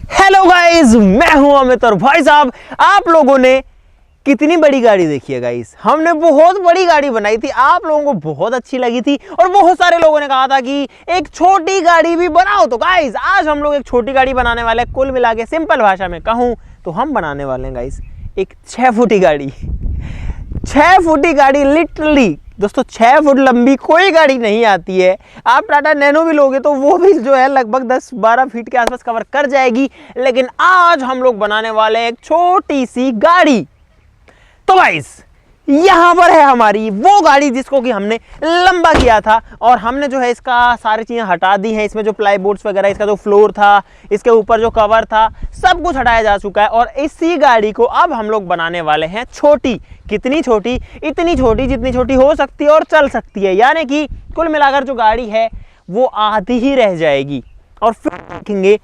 Hello guys, मैं हूं अमित। और भाई साहब, आप लोगों ने कितनी बड़ी गाड़ी देखी है गाइस। हमने बहुत बड़ी गाड़ी बनाई थी, आप लोगों को बहुत अच्छी लगी थी और बहुत सारे लोगों ने कहा था कि एक छोटी गाड़ी भी बनाओ। तो गाइस, आज हम लोग एक छोटी गाड़ी बनाने वाले हैं। कुल मिला के सिंपल भाषा में कहूं तो हम बनाने वाले हैं गाइस एक 6 फुटी गाड़ी। 6 फुटी गाड़ी लिटरली दोस्तों, 6 फुट लंबी कोई गाड़ी नहीं आती है। आप टाटा नैनो भी लोगे तो वो भी जो है लगभग 10-12 फीट के आसपास कवर कर जाएगी। लेकिन आज हम लोग बनाने वाले हैं एक छोटी सी गाड़ी। तो गाइस, यहां पर है हमारी वो गाड़ी जिसको कि हमने लंबा किया था और हमने जो है इसका सारी चीजें हटा दी हैं। इसमें जो प्लाई बोर्ड्स वगैरह, इसका जो फ्लोर था, इसके ऊपर जो कवर था, सब कुछ हटाया जा चुका है। और इसी गाड़ी को अब हम लोग बनाने वाले हैं छोटी। कितनी छोटी? इतनी छोटी जितनी छोटी हो सकती है और चल सकती है। यानी कि कुल मिलाकर जो गाड़ी है वो आधी ही रह जाएगी। और फिर देखेंगे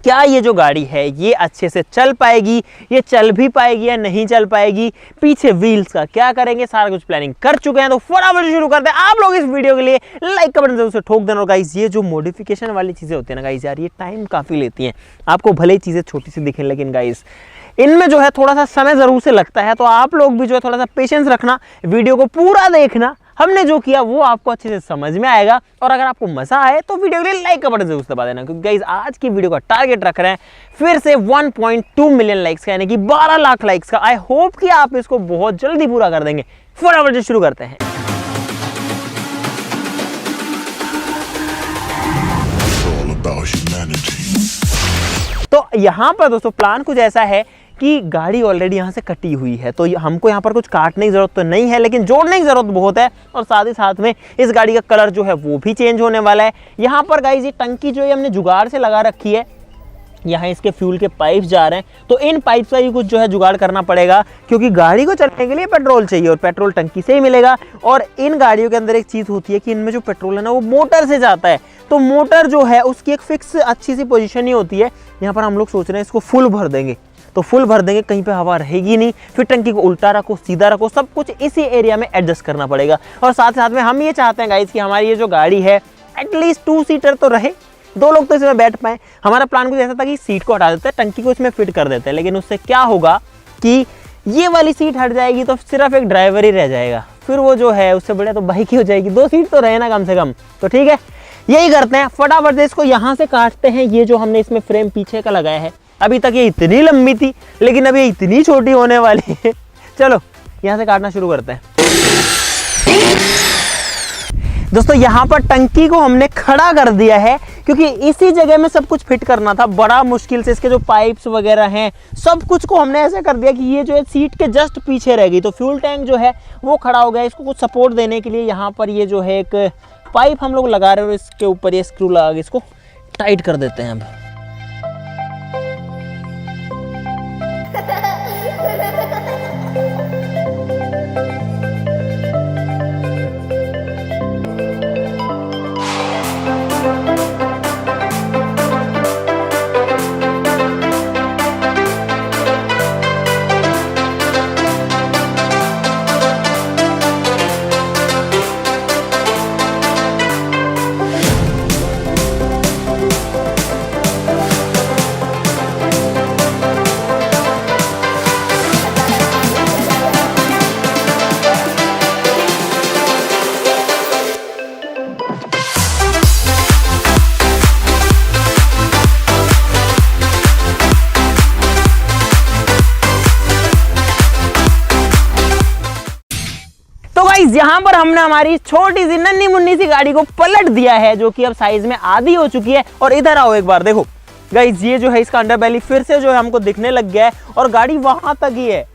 क्या ये जो गाड़ी है ये अच्छे से चल पाएगी, ये चल भी पाएगी या नहीं चल पाएगी, पीछे व्हील्स का क्या करेंगे, सारा कुछ प्लानिंग कर चुके हैं। तो फटाफट शुरू करते हैं। आप लोग इस वीडियो के लिए लाइक का बटन जरूर से ठोक देना। और गाइस, ये जो मॉडिफिकेशन वाली चीजें होती है ना गाइस, यार ये टाइम काफी लेती हैं। आपको भले ही चीजें छोटी सी दिखें, लेकिन गाइस इनमें जो है थोड़ा सा समय जरूर से लगता है। तो आप लोग भी जो है थोड़ा सा पेशेंस रखना, वीडियो को पूरा देखना। हमने जो किया वो आपको अच्छे से समझ में आएगा। और अगर आपको मजा आए तो वीडियो के लिए लाइक का बटन जरूर से दबा देना, क्योंकि गाइस आज की वीडियो का टारगेट रख रहे हैं फिर से 1.2 मिलियन लाइक्स का, यानी कि 12 लाख लाइक्स का। आई होप कि आप इसको बहुत जल्दी पूरा कर देंगे। फटाफट से शुरू करते हैं। तो यहां पर दोस्तों प्लान कुछ ऐसा है कि गाड़ी ऑलरेडी यहाँ से कटी हुई है, तो हमको यहाँ पर कुछ काटने की जरूरत तो नहीं है, लेकिन जोड़ने की जरूरत बहुत है। और साथ ही साथ में इस गाड़ी का कलर जो है वो भी चेंज होने वाला है। यहाँ पर गाइस ये टंकी जो है हमने जुगाड़ से लगा रखी है। यहाँ इसके फ्यूल के पाइप्स जा रहे हैं, तो इन पाइप का ही कुछ जो है जुगाड़ करना पड़ेगा, क्योंकि गाड़ी को चलने के लिए पेट्रोल चाहिए और पेट्रोल टंकी से ही मिलेगा। और इन गाड़ियों के अंदर एक चीज़ होती है कि इनमें जो पेट्रोल है ना वो मोटर से जाता है। तो मोटर जो है उसकी एक फिक्स अच्छी सी पोजीशन ही होती है। यहाँ पर हम लोग सोच रहे हैं इसको फुल भर देंगे, तो फुल भर देंगे, कहीं पे हवा रहेगी नहीं। फिर टंकी को उल्टा रखो, सीधा रखो, सब कुछ इसी एरिया में एडजस्ट करना पड़ेगा। और साथ साथ में हम ये चाहते हैं गाइस कि हमारी ये जो गाड़ी है एटलीस्ट 2 सीटर तो रहे, 2 लोग तो इसमें बैठ पाए। हमारा प्लान कुछ ऐसा था कि सीट को हटा देते हैं, टंकी को इसमें फिट कर देते हैं। लेकिन उससे क्या होगा कि ये वाली सीट हट जाएगी तो सिर्फ एक ड्राइवर ही रह जाएगा। फिर वो जो है उससे बढ़िया तो बाइक ही हो जाएगी। 2 सीट तो रहे ना कम से कम। तो ठीक है, यही करते हैं। फटाफट से इसको यहाँ से काटते हैं। ये जो हमने इसमें फ्रेम पीछे का लगाया है, अभी तक ये इतनी लंबी थी, लेकिन अभी इतनी छोटी होने वाली है। चलो यहाँ से काटना शुरू करते हैं। दोस्तों यहाँ पर टंकी को हमने खड़ा कर दिया है, क्योंकि इसी जगह में सब कुछ फिट करना था। बड़ा मुश्किल से इसके जो पाइप्स वगैरह हैं सब कुछ को हमने ऐसे कर दिया कि ये जो है सीट के जस्ट पीछे रह गई। तो फ्यूल टैंक जो है वो खड़ा हो गया। इसको कुछ सपोर्ट देने के लिए यहाँ पर ये जो है एक पाइप हम लोग लगा रहे हैं, इसके ऊपर ये स्क्रू लगा के इसको टाइट कर देते हैं। अब यहाँ पर हमने हमारी छोटी सी नन्ही मुन्नी सी गाड़ी को पलट दिया है, जो कि अब साइज में आधी हो चुकी है। और इधर आओ एक बार, देखो गाइस, ये जो है इसका अंडरबेली फिर से जो है हमको दिखने लग गया है और गाड़ी वहां तक ही है।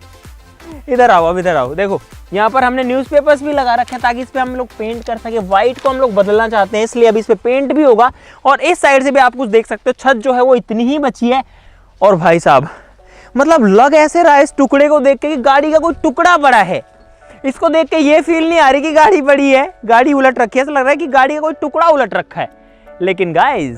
इधर आओ, अब इधर आओ, देखो यहाँ पर हमने न्यूज़पेपर्स भी लगा रखे हैं ताकि इस पे हम लोग पेंट कर सके। व्हाइट को हम लोग बदलना चाहते हैं, इसलिए अब इस पे पेंट भी होगा। और इस साइड से भी आप कुछ देख सकते हो, छत जो है वो इतनी ही बची है। और भाई साहब, मतलब लग ऐसे रहा है इस टुकड़े को देख के कि गाड़ी का कोई टुकड़ा बड़ा है। इसको देख के ये फील नहीं आ रही कि गाड़ी बड़ी है, गाड़ी उलट रखी है। ऐसा लग रहा है कि गाड़ी का कोई टुकड़ा उलट रखा है। लेकिन गाइस,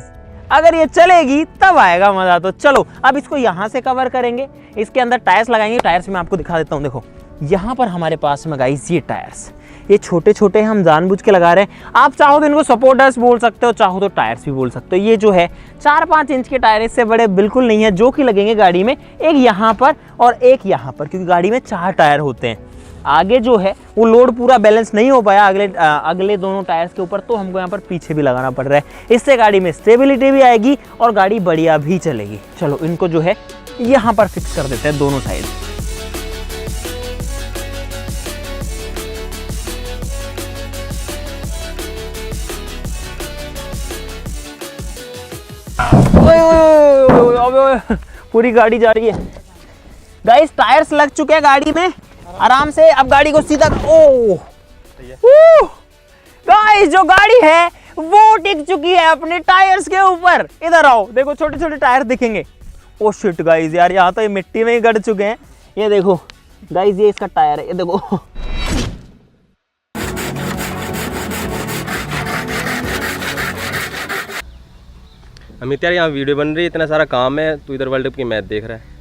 अगर ये चलेगी तब आएगा मजा। तो चलो अब इसको यहाँ से कवर करेंगे, इसके अंदर टायर्स लगाएंगे। टायर्स मैं आपको दिखा देता हूँ। देखो यहाँ पर हमारे पास में गाइस ये टायर्स, ये छोटे छोटे हम जानबूझ के लगा रहे हैं। आप चाहो तो इनको सपोर्टर्स बोल सकते हो, चाहो तो टायर्स भी बोल सकते हो। ये जो है 4-5 इंच के टायर, इससे बड़े बिल्कुल नहीं है, जो कि लगेंगे गाड़ी में, एक यहाँ पर और एक यहाँ पर, क्योंकि गाड़ी में 4 टायर होते हैं। आगे जो है वो लोड पूरा बैलेंस नहीं हो पाया अगले दोनों टायर्स के ऊपर, तो हमको यहाँ पर पीछे भी लगाना पड़ रहा है। इससे गाड़ी में स्टेबिलिटी भी आएगी और गाड़ी बढ़िया भी चलेगी। चलो इनको जो है यहाँ पर फिक्स कर देते हैं दोनों साइड। पूरी गाड़ी जा रही है गाइस। टायर्स लग चुके हैं गाड़ी में आराम से। अब गाड़ी को सीधा गाइस, जो गाड़ी है वो टिक चुकी है अपने टायर्स के ऊपर। इधर आओ, देखो छोटे छोटे टायर दिखेंगे। ओ शिट गाइस, यार यहाँ तो ये मिट्टी में ही गड़ चुके हैं। ये देखो गाइस, ये इसका टायर है, ये देखो। अमित यार, यहाँ वीडियो बन रही है, इतना सारा काम है, तू इधर वर्ल्ड कप की मैच देख रहा है।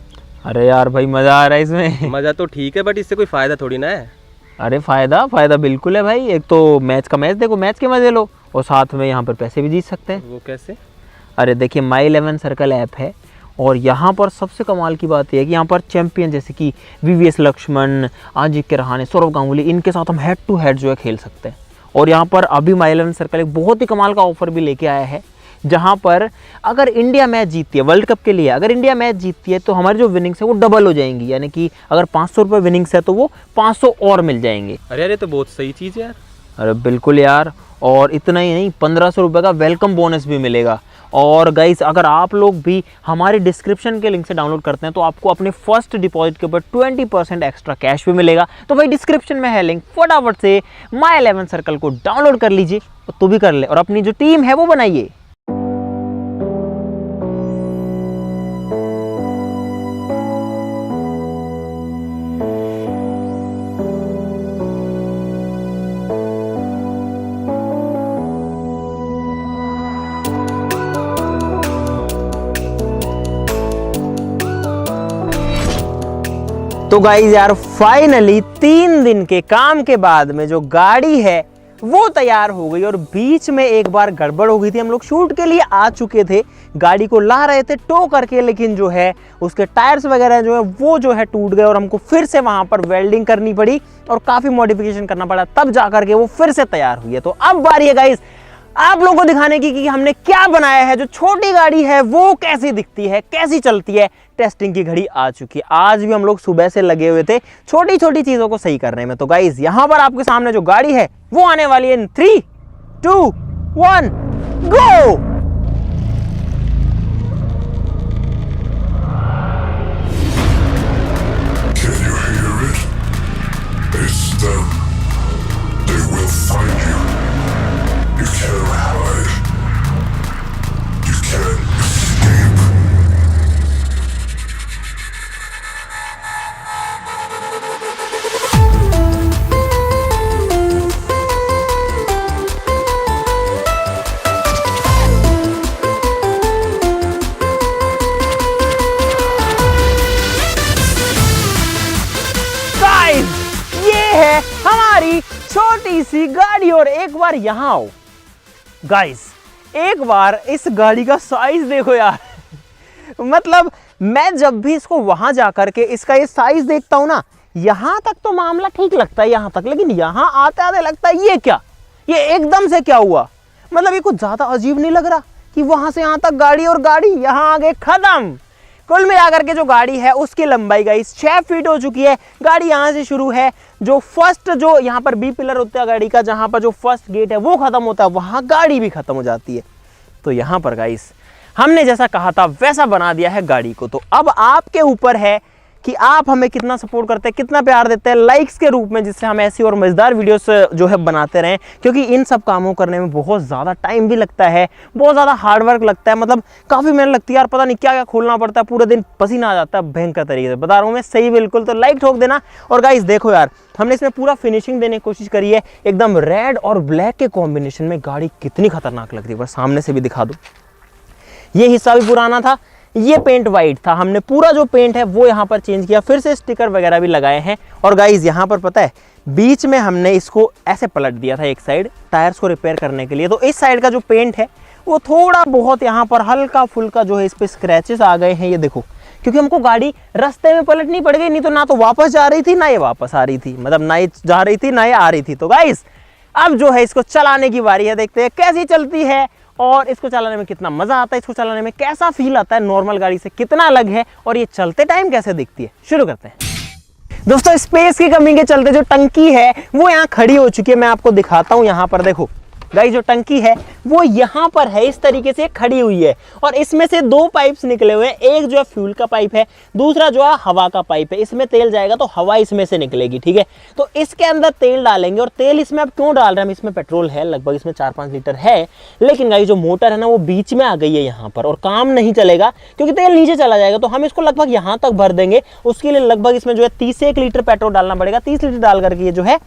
अरे यार भाई, मजा आ रहा है इसमें। मजा तो ठीक है, बट इससे कोई फायदा थोड़ी ना है। अरे फायदा बिल्कुल है भाई। एक तो मैच का मैच देखो, मैच के मजे लो, और साथ में यहाँ पर पैसे भी जीत सकते हैं। वो कैसे? अरे देखिए, माई 11 सर्कल ऐप है, और यहाँ पर सबसे कमाल की बात यह है कि यहाँ पर चैंपियन जैसे कि वीवीएस लक्ष्मण, अजिंक्य रहाणे, सौरव गांगुली, इनके साथ हम हेड टू हेड जो है खेल सकते हैं। और यहाँ पर अभी माई 11 सर्कल एक बहुत ही कमाल का ऑफर भी लेके आया है, जहाँ पर अगर इंडिया मैच जीतती है वर्ल्ड कप के लिए, अगर इंडिया मैच जीतती है तो हमारी जो विनिंग्स है वो डबल हो जाएंगी। यानी कि अगर 500 रुपये विनिंग्स है तो वो 500 और मिल जाएंगे। अरे यार, ये तो बहुत सही चीज़ है यार। अरे बिल्कुल यार, और इतना ही नहीं, 1500 रुपये का वेलकम बोनस भी मिलेगा। और गाइस, अगर आप लोग भी हमारे डिस्क्रिप्शन के लिंक से डाउनलोड करते हैं तो आपको अपने फर्स्ट डिपॉजिट के ऊपर 20% एक्स्ट्रा कैश भी मिलेगा। तो भाई डिस्क्रिप्शन में है लिंक, फटाफट से माई 11 सर्कल को डाउनलोड कर लीजिए, तो भी कर ले और अपनी जो टीम है वो बनाइए। तो गाइस यार, फाइनली 3 दिन के काम के बाद में जो गाड़ी है वो तैयार हो गई। और बीच में एक बार गड़बड़ हो गई थी, हम लोग शूट के लिए आ चुके थे, गाड़ी को ला रहे थे टो करके, लेकिन जो है उसके टायर्स वगैरह जो है वो जो है टूट गए और हमको फिर से वहां पर वेल्डिंग करनी पड़ी और काफी मॉडिफिकेशन करना पड़ा, तब जाकर के वो फिर से तैयार हुई है। तो अब बारी है गाइस आप लोगों को दिखाने की कि हमने क्या बनाया है। जो छोटी गाड़ी है वो कैसी दिखती है, कैसी चलती है, टेस्टिंग की घड़ी आ चुकी है। आज भी हम लोग सुबह से लगे हुए थे छोटी छोटी चीजों को सही करने में। तो गाइस, यहां पर आपके सामने जो गाड़ी है वो आने वाली है 3, 2, 1 गो। है हमारी छोटी सी गाड़ी। और एक बार यहां आओ गाइस, एक बार इस गाड़ी का साइज देखो यार। मतलब मैं जब भी इसको वहां जाकर के इसका ये साइज देखता हूं ना, यहां तक तो मामला ठीक लगता है यहां तक, लेकिन यहां आते आते लगता है ये क्या, ये एकदम से क्या हुआ। मतलब ये कुछ ज्यादा अजीब नहीं लग रहा कि वहां से यहां तक गाड़ी और गाड़ी यहां आगे खत्म। कुल मिलाकर के जो गाड़ी है उसकी लंबाई गाइस 6 फीट हो चुकी है। गाड़ी यहाँ से शुरू है, जो फर्स्ट जो यहाँ पर बी पिलर होता है गाड़ी का, जहाँ पर जो फर्स्ट गेट है वो खत्म होता है, वहाँ गाड़ी भी खत्म हो जाती है। तो यहाँ पर गाइस हमने जैसा कहा था वैसा बना दिया है गाड़ी को। तो अब आपके ऊपर है कि आप हमें कितना सपोर्ट करते हैं, कितना प्यार देते हैं लाइक्स के रूप में, जिससे हम ऐसी और मज़ेदार वीडियोस जो है बनाते रहें। क्योंकि इन सब कामों करने में बहुत ज़्यादा टाइम भी लगता है, बहुत ज़्यादा हार्डवर्क लगता है, मतलब काफ़ी मेहनत लगती है यार, पता नहीं क्या क्या खोलना पड़ता है, पूरे दिन पसीना आ जाता है भयंकर तरीके से, बता रहा हूँ मैं सही बिल्कुल। तो लाइक ठोक देना। और गाइस देखो यार, हमने इसमें पूरा फिनिशिंग देने की कोशिश करी है, एकदम रेड और ब्लैक के कॉम्बिनेशन में। गाड़ी कितनी खतरनाक लग रही है, पर सामने से भी दिखा दूँ। ये हिस्सा भी पुराना था, ये पेंट वाइट था, हमने पूरा जो पेंट है वो यहाँ पर चेंज किया, फिर से स्टिकर वगैरह भी लगाए हैं। और गाइज यहाँ पर पता है बीच में हमने इसको ऐसे पलट दिया था एक साइड टायर्स को रिपेयर करने के लिए, तो इस साइड का जो पेंट है वो थोड़ा बहुत यहाँ पर हल्का फुल्का जो है इस पे स्क्रैचेस आ गए हैं, ये देखो, क्योंकि हमको गाड़ी रास्ते में पलटनी पड़ गई, नहीं तो ना तो वापस जा रही थी ना ये वापस आ रही थी, मतलब ना ये जा रही थी ना ये आ रही थी। तो गाइस अब जो है इसको चलाने की बारी है, देखते हैं कैसी चलती है और इसको चलाने में कितना मजा आता है, इसको चलाने में कैसा फील आता है, नॉर्मल गाड़ी से कितना अलग है और ये चलते टाइम कैसे दिखती है। शुरू करते हैं दोस्तों। स्पेस की कमी के चलते जो टंकी है वो यहाँ खड़ी हो चुकी है, मैं आपको दिखाता हूँ। यहाँ पर देखो गाइस जो टंकी है वो यहाँ पर है, इस तरीके से खड़ी हुई है और इसमें से दो पाइप्स निकले हुए हैं, एक जो है फ्यूल का पाइप है, दूसरा जो है हवा का पाइप है। इसमें तेल जाएगा तो हवा इसमें से निकलेगी, ठीक है। तो इसके अंदर तेल डालेंगे और तेल इसमें अब क्यों डाल रहे हैं हम, इसमें पेट्रोल है लगभग इसमें 4-5 लीटर है, लेकिन गाइस जो मोटर है ना वो बीच में आ गई है यहाँ पर और काम नहीं चलेगा क्योंकि तेल नीचे चला जाएगा। तो हम इसको लगभग यहाँ तक भर देंगे, उसके लिए लगभग इसमें जो है 31 लीटर पेट्रोल डालना पड़ेगा। 30 लीटर डाल करके ये जो है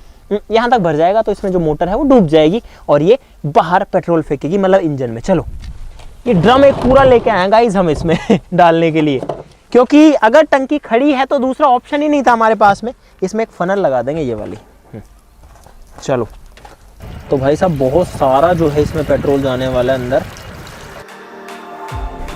यहाँ तक भर जाएगा, तो इसमें जो मोटर है वो डूब जाएगी और ये बाहर पेट्रोल फेंकेगी, मतलब इंजन में। चलो ये ड्रम एक पूरा लेके आए गाइस हम इसमें डालने के लिए, क्योंकि अगर टंकी खड़ी है तो दूसरा ऑप्शन ही नहीं था हमारे पास में। इसमें एक फनल लगा देंगे ये वाली। चलो तो भाई साहब बहुत सारा जो है इसमें पेट्रोल जाने वाला है अंदर।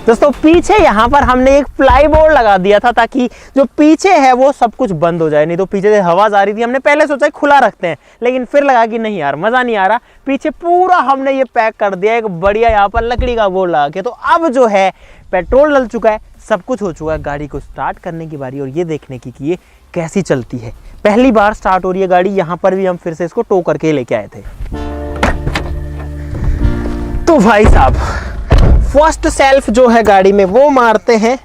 दोस्तों पीछे यहाँ पर हमने एक प्लाई बोर्ड लगा दिया था ताकि जो पीछे है वो सब कुछ बंद हो जाए, नहीं तो पीछे से हवा आ रही थी। हमने पहले सोचा खुला रखते हैं, लेकिन फिर लगा कि नहीं यार मज़ा नहीं आ रहा, पीछे पूरा हमने ये पैक कर दिया एक बढ़िया यहाँ पर लकड़ी का बोर्ड लगा के। तो अब जो है पेट्रोल डल चुका है, सब कुछ हो चुका है, गाड़ी को स्टार्ट करने की बारी और ये देखने की कि ये कैसी चलती है। पहली बार स्टार्ट हो रही है गाड़ी, यहाँ पर भी हम फिर से इसको टो करके लेके आए थे। तो भाई साहब फर्स्ट सेल्फ जो है गाड़ी में वो मारते हैं।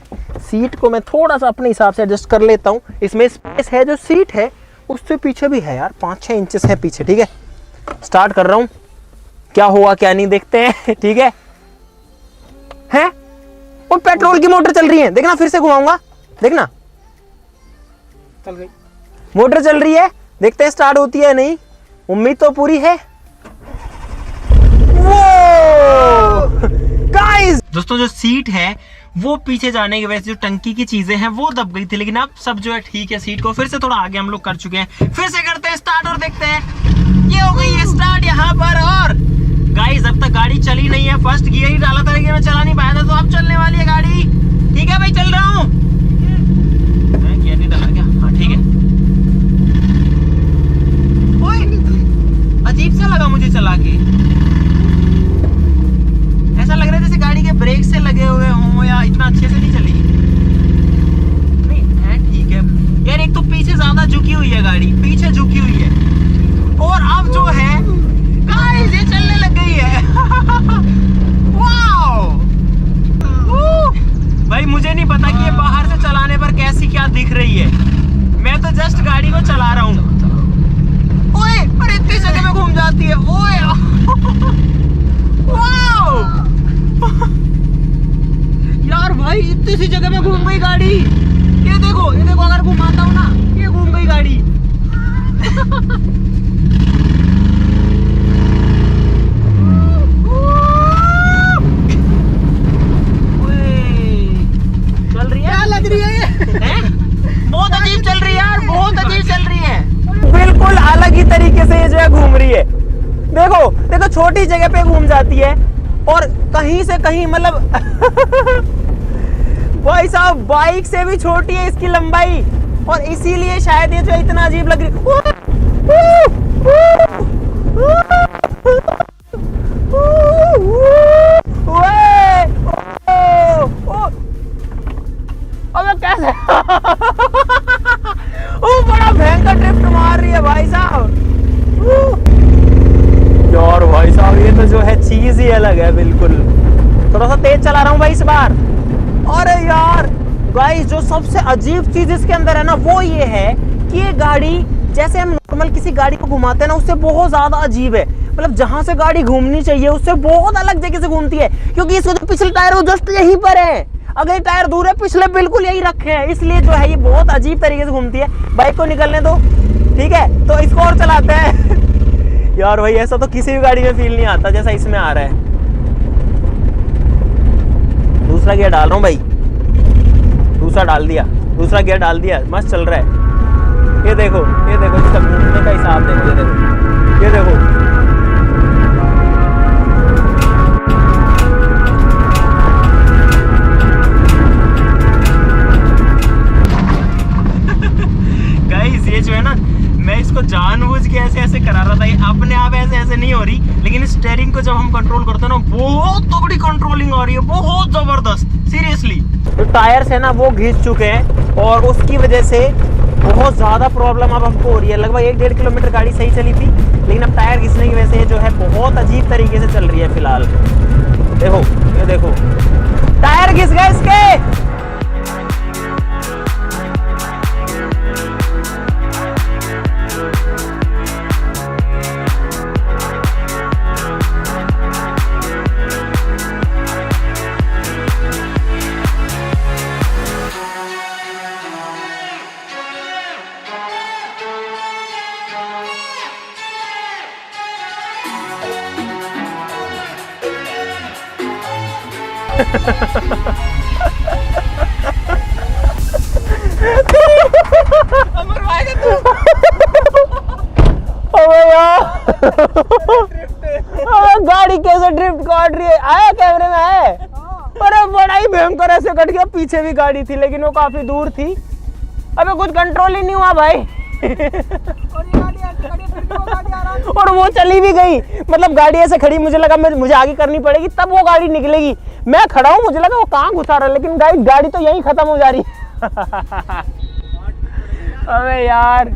सीट को मैं थोड़ा सा अपने हिसाब से एडजस्ट कर लेता हूँ, इसमें स्पेस है, जो सीट है उससे पीछे भी है यार, 5-6 इंचेस है पीछे, ठीक है। स्टार्ट कर रहा हूँ, क्या हुआ क्या नहीं देखते हैं, ठीक है। हैं और पेट्रोल की मोटर चल रही है, देखना फिर से घुमाऊंगा, देखना चल गई मोटर चल रही है, देखते हैं स्टार्ट होती है नहीं, उम्मीद तो पूरी है। गाइस दोस्तों जो सीट है वो पीछे जाने की वजह से जो टंकी की चीजें हैं वो दब गई थी, लेकिन अब सब जो है ठीक है। सीट को फिर से थोड़ा आगे हम लोग कर चुके हैं, फिर से करते हैं स्टार्ट और देखते हैं ये हो गई है स्टार्ट यहाँ पर। और गाइस अब तक गाड़ी चली नहीं है, फर्स्ट गियर ही डाला था लेकिन मैं चला नहीं पाया था, तो अब चलने वाली है गाड़ी। ठीक है भाई चल रहा हूँ, गियर नहीं डाला क्या? हाँ ठीक है। अजीब सा लगा मुझे चला के, ऐसा लग रहा है जैसे गाड़ी के ब्रेक से लगे हुए हों या इतना अच्छे से नहीं चलेगी। नहीं है ठीक है यार, एक तो पीछे ज्यादा झुकी हुई है गाड़ी, पीछे झुकी हुई है और अब जो है गाइस ये चलने लग गई है। वाओ भाई मुझे नहीं पता कि ये बाहर से चलाने पर कैसी क्या दिख रही है, मैं तो जस्ट गाड़ी को चला रहा हूँ। ओए अरे इतनी जगह में घूम जाती है, ओए वाओ यार भाई इतनी सी जगह में घूम गई गाड़ी, ये देखो अगर घुमाता हूँ ना ये घूम गई गाड़ी। चल रही है, क्या लग रही है ये? बहुत अजीब चल रही है यार, बहुत अजीब चल रही है, बिल्कुल अलग ही तरीके से ये जो है घूम रही है। देखो छोटी जगह पे घूम जाती है और कहीं से कहीं मतलब भाई साहब बाइक से भी छोटी है इसकी लंबाई और इसीलिए शायद ये जो इतना अजीब लग रही। अबे कैसे बड़ा भयंकर ड्रिफ्ट मार रही है भाई साहब। यार भाई साहब ये तो जो है चीज ही अलग है बिल्कुल। थोड़ा सा तेज चला रहा हूँ भाई इस बार। अरे यार गाइस जो सबसे अजीब चीज इसके अंदर है ना वो ये है कि ये गाड़ी जैसे हम नॉर्मल किसी गाड़ी को घुमाते हैं ना उससे बहुत ज्यादा अजीब है, मतलब जहां से गाड़ी घूमनी चाहिए उससे बहुत अलग जगह से घूमती है, क्योंकि इसके जो पिछले टायर वो जस्ट यहीं पर है, अगले टायर दूर है, पिछले बिल्कुल यही रखे हैं, इसलिए जो है ये बहुत अजीब तरीके से घूमती है। बाइक को निकलने दो, ठीक है, तो इसको और चलाते हैं। यार भाई ऐसा तो किसी भी गाड़ी में फील नहीं आता जैसा इसमें आ रहा है। दूसरा गियर डाल रहा हूँ भाई, दूसरा डाल दिया, दूसरा गियर डाल दिया, मस्त चल रहा है। ये देखो इसका घूमने का हिसाब देखो, ये देखो गाइस ये जो है ना, मैं इसको जानबूझ के ऐसे ऐसे करा रहा था, ये अपने आप ऐसे ऐसे नहीं हो रही, लेकिन स्टीयरिंग को जब हम कंट्रोल करते हैं ना, बहुत तगड़ी कंट्रोलिंग हो रही है, बहुत जबरदस्त, सीरियसली। तो टायर्स है ना वो घिस चुके हैं और उसकी वजह से बहुत ज़्यादा प्रॉब्लम अब हमको हो रही है। लगभग 1-1.5 किलोमीटर गाड़ी सही चली थी, लेकिन अब टायर घिसने की वजह से जो है बहुत अजीब तरीके से चल रही है फिलहाल। देखो ये देखो टायर घिस गए इसके। अमर भाई तू अबे यार गाड़ी कैसे ड्रिफ्ट काट रही है, आया कैमरे में है। अरे बड़ा ही भयंकर ऐसे कट गया, पीछे भी गाड़ी थी लेकिन वो काफी दूर थी। अबे कुछ कंट्रोल ही नहीं हुआ भाई और वो चली भी गई, मतलब गाड़ी ऐसे खड़ी, मुझे लगा मुझे आगे करनी पड़ेगी तब वो गाड़ी निकलेगी। मैं खड़ा हूँ, मुझे लगा वो कहाँ घुसा रहा है, लेकिन गाड़ी तो यहीं खत्म हो जा रही अबे यार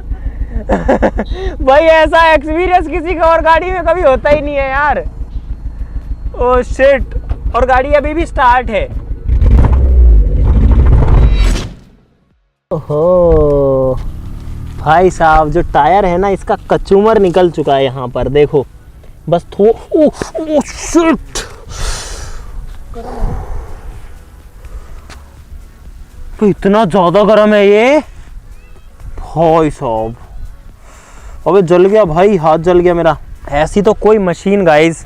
भाई ऐसा एक्सपीरियंस किसी का और गाड़ी में कभी होता ही नहीं है यार। ओह शिट, और गाड़ी अभी भी स्टार्ट है। ओहो भाई साहब, जो टायर है ना इसका कचूमर निकल चुका है यहाँ पर, देखो बस शिट। तो इतना ज्यादा गर्म है ये भाई साहब। अबे जल गया भाई, हाथ जल गया मेरा। ऐसी तो कोई मशीन गाइस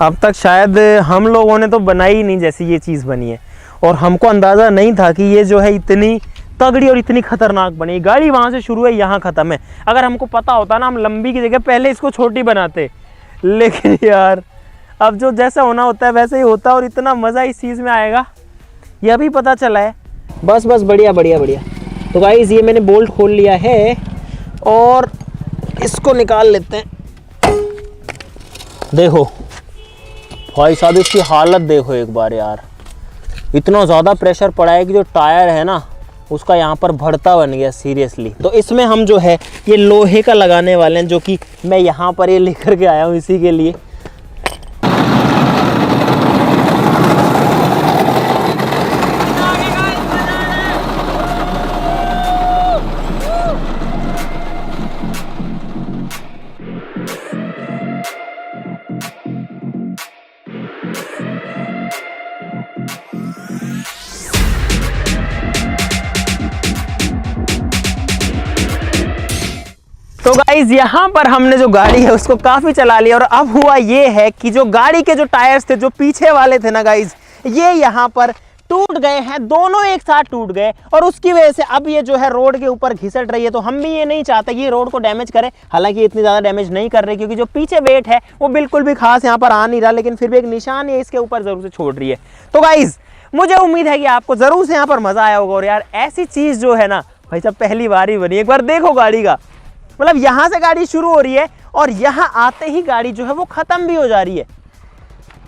अब तक शायद हम लोगों ने तो बनाई ही नहीं जैसी ये चीज़ बनी है, और हमको अंदाज़ा नहीं था कि ये जो है इतनी तगड़ी और इतनी खतरनाक बनी। गाड़ी वहाँ से शुरू है, यहाँ ख़त्म है। अगर हमको पता होता ना, हम लंबी की जगह पहले इसको छोटी बनाते, लेकिन यार अब जो जैसा होना होता है वैसे ही होता है, और इतना मज़ा इस चीज़ में आएगा यह भी पता चला है। बस बढ़िया बढ़िया बढ़िया। तो गाइस ये मैंने बोल्ट खोल लिया है और इसको निकाल लेते हैं। देखो भाई साहब इसकी हालत देखो एक बार यार, इतना ज़्यादा प्रेशर पड़ा है कि जो टायर है ना उसका यहाँ पर भरता बन गया सीरियसली। तो इसमें हम जो है ये लोहे का लगाने वाले हैं, जो कि मैं यहाँ पर ये लेकर के आया हूँ इसी के लिए। तो गाइज यहाँ पर हमने जो गाड़ी है उसको काफ़ी चला लिया, और अब हुआ ये है कि जो गाड़ी के जो टायर्स थे जो पीछे वाले थे ना गाइज, ये यहाँ पर टूट गए हैं, दोनों एक साथ टूट गए, और उसकी वजह से अब ये जो है रोड के ऊपर घिसट रही है। तो हम भी ये नहीं चाहते कि ये रोड को डैमेज करे, हालांकि इतनी ज़्यादा डैमेज नहीं कर रही क्योंकि जो पीछे वेट है वो बिल्कुल भी खास यहाँ पर आ नहीं रहा, लेकिन फिर भी एक निशान ये इसके ऊपर ज़रूर से छोड़ रही है। तो गाइज मुझे उम्मीद है कि आपको ज़रूर से यहाँ पर मज़ा आया होगा, और यार ऐसी चीज़ जो है ना भाई साहब पहली बार ही बनी। एक बार देखो गाड़ी का, मतलब यहाँ से गाड़ी शुरू हो रही है और यहाँ आते ही गाड़ी जो है वो ख़त्म भी हो जा रही है।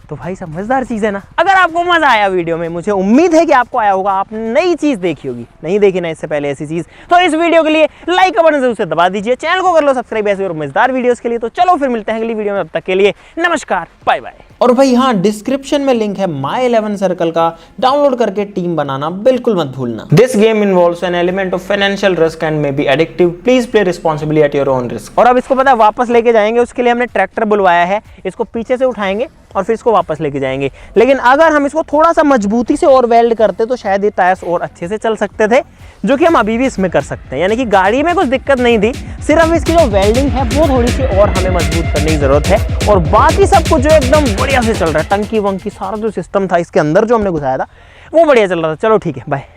तो भाई सब मज़ेदार चीज़ है ना। अगर आपको मज़ा आया वीडियो में, मुझे उम्मीद है कि आपको आया होगा, आप नई चीज़ देखी होगी, नहीं देखी ना इससे पहले ऐसी चीज़, तो इस वीडियो के लिए लाइक का बटन जरूर से दबा दीजिए, चैनल को कर लो सब्सक्राइब ऐसे और मज़ेदार वीडियोस के लिए। तो चलो फिर मिलते हैं अगली वीडियो में, अब तक के लिए नमस्कार, बाय बाय। और भाई हाँ, डिस्क्रिप्शन में लिंक है माई 11 सर्कल का, डाउनलोड करके टीम बनाना बिल्कुल मत भूलना। This game involves an element of financial risk and may be addictive, please play responsibly at your own risk. और अब इसको पता है वापस लेके जाएंगे, उसके लिए हमने ट्रैक्टर बुलवाया है, इसको पीछे से उठाएंगे और फिर इसको वापस लेके जाएंगे। लेकिन अगर हम इसको थोड़ा सा मजबूती से और वेल्ड करते तो शायद ये टायर्स और अच्छे से चल सकते थे, जो कि हम अभी भी इसमें कर सकते हैं। यानी कि गाड़ी में कुछ दिक्कत नहीं थी, सिर्फ इसकी जो वेल्डिंग है वो थोड़ी सी और हमें मजबूत करने की जरूरत है, और बाकी सब कुछ जो एकदम बढ़िया से चल रहा है। टंकी वंकी सारा जो सिस्टम था इसके अंदर जो हमने घुसाया था वो बढ़िया चल रहा था। चलो ठीक है, बाय।